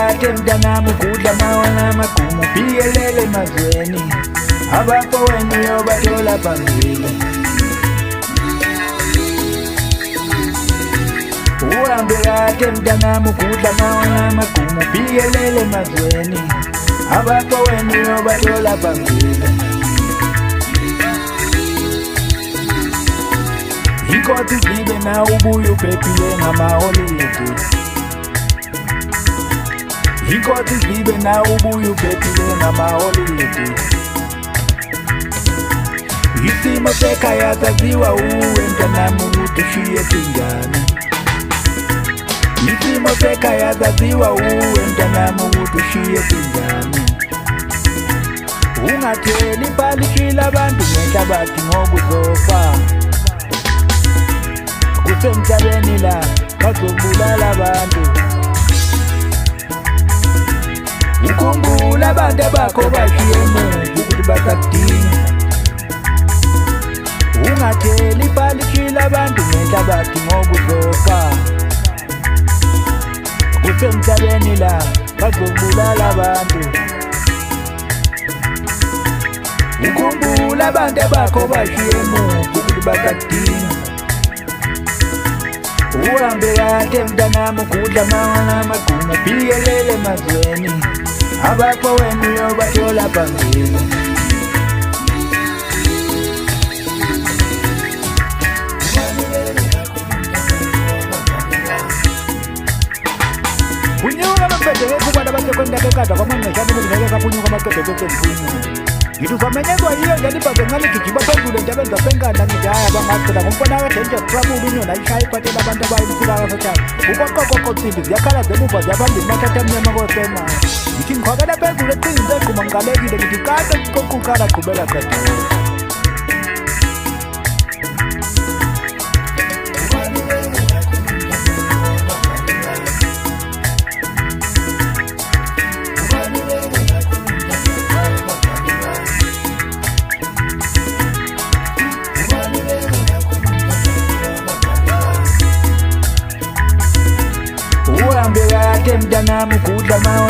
kade mntanami ukudla mawana magumu bhikelele emazweni abafowenu yobathola phambili. Uhambe kade mntanami ukudla mawana magumu bhikelele emazweni abafowenu yobathola phambili. Inkosi zibe na ubuye uphephile ngamaholide. Inkosi zibe na ubuye uphephile ngamaholide. Isimo sekhaya saziwa uwe mntanami ukuthi ushiye singane. Isimo sekhaya saziwa uwe mntanami ukuthi ushiye singane. Ungatheli impalishile abantu ngenhlabathi ngoba uzofa. Kusemhlabeni la bazobulala abantu. Ukhumbula abantu bakho bashiye emuva ukuthi basakudinga. Ungatheli impalishile abantu ngenhlabathi ngoba uzofa. Kusemhlabeni la bazobulala abantu. Ukhumbula abantu bakho bashiye emuva ukuthi basakudinga. Uhambe kade mntanami ukudla mawana magumu bhikelele emazweni abafowenu yobathola phambili. Kunyuka amaqedwe kubana basekwenda kekada kwamangqeshana ukungeke kakunyuka amaqedwe kwesemfunyuka. Ngizamenyezwa yiyo njani ibhaze ngani gijima phezulu entabeni zasenkanda ngithi hhayi abangagcina ngombona kade nje trouble unyona ayishaya iphathela abantu abayimsikasathana. Ukoqoqoqo nsimbi ziyakhala zemuva ziyaphambili mathatha amnyama kosemana. Ngithi ngikhokela phezulu eqingini segquma ngiqalekile ngithi kade siqoqukhala qhubela qedela. Uhambe kade mntanami ukudla mawana